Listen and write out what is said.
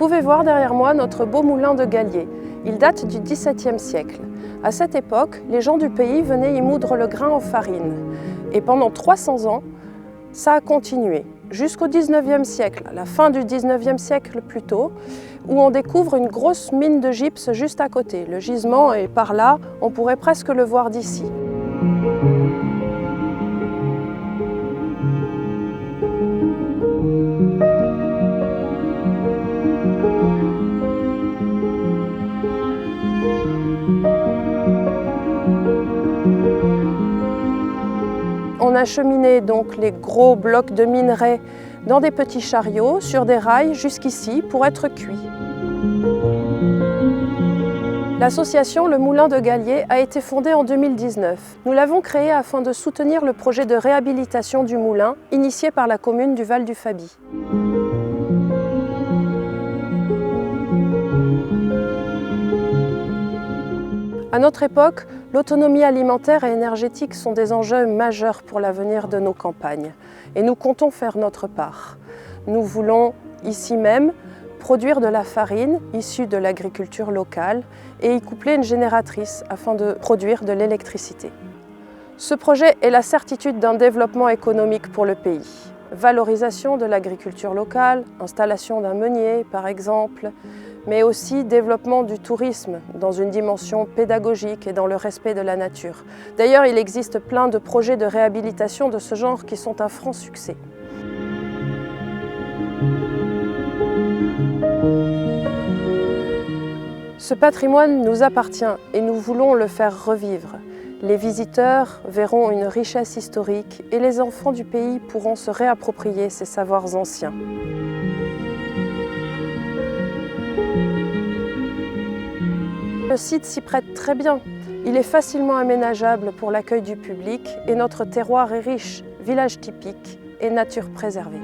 pouvez voir derrière moi notre beau moulin de Gallier. Il date du XVIIe siècle. À cette époque, les gens du pays venaient y moudre le grain en farine. Et pendant 300 ans, ça a continué. Jusqu'au XIXe siècle, à la fin du XIXe siècle plutôt, où on découvre une grosse mine de gypse juste à côté. Le gisement est par là, on pourrait presque le voir d'ici. On acheminait donc les gros blocs de minerai dans des petits chariots sur des rails jusqu'ici pour être cuits. L'association Le Moulin de Gallier a été fondée en 2019. Nous l'avons créée afin de soutenir le projet de réhabilitation du moulin initié par la commune du Val du Faby. À notre époque, l'autonomie alimentaire et énergétique sont des enjeux majeurs pour l'avenir de nos campagnes. Et nous comptons faire notre part. Nous voulons, ici même, produire de la farine issue de l'agriculture locale et y coupler une génératrice afin de produire de l'électricité. Ce projet est la certitude d'un développement économique pour le pays. Valorisation de l'agriculture locale, installation d'un meunier par exemple, mais aussi développement du tourisme dans une dimension pédagogique et dans le respect de la nature. D'ailleurs, il existe plein de projets de réhabilitation de ce genre qui sont un franc succès. Ce patrimoine nous appartient et nous voulons le faire revivre. Les visiteurs verront une richesse historique et les enfants du pays pourront se réapproprier ces savoirs anciens. Le site s'y prête très bien. Il est facilement aménageable pour l'accueil du public et notre terroir est riche, village typique et nature préservée.